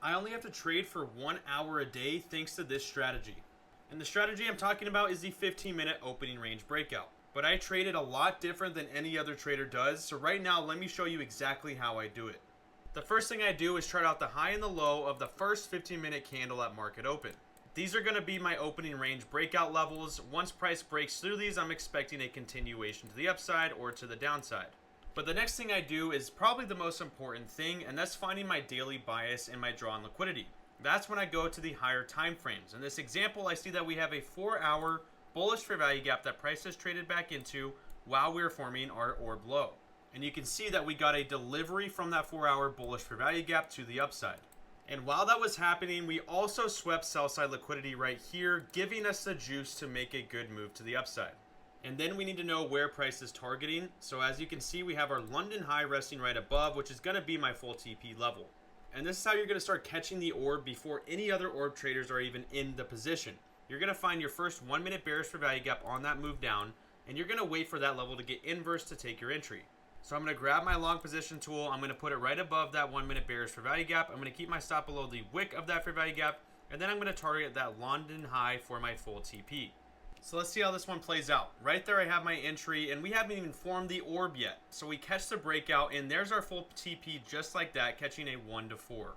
I only have to trade for 1 hour a day thanks to this strategy. And the strategy I'm talking about is the 15-minute opening range breakout. But I trade it a lot different than any other trader does, so right now let me show you exactly how I do it. The first thing I do is chart out the high and the low of the first 15-minute candle at market open. These are going to be my opening range breakout levels. Once price breaks through these, I'm expecting a continuation to the upside or to the downside. But the next thing I do is probably the most important thing, and that's finding my daily bias and my draw on liquidity. That's when I go to the higher time frames. In this example, I see that we have a 4-hour bullish fair value gap that price has traded back into while we are forming our orb low. And you can see that we got a delivery from that 4-hour bullish fair value gap to the upside. And while that was happening, we also swept sell side liquidity right here, giving us the juice to make a good move to the upside. And then we need to know where price is targeting. So as you can see, we have our London high resting right above, which is going to be my full TP level. And this is how you're going to start catching the orb before any other orb traders are even in the position. You're going to find your first 1-minute bearish fair value gap on that move down, and you're going to wait for that level to get inverse to take your entry. So I'm going to grab my long position tool. I'm going to put it right above that 1-minute bearish fair value gap. I'm going to keep my stop below the wick of that fair value gap. And then I'm going to target that London high for my full TP. So let's see how this one plays out. Right there I have my entry, and we haven't even formed the orb yet. So we catch the breakout, and there's our full TP just like that, catching a 1 to 4.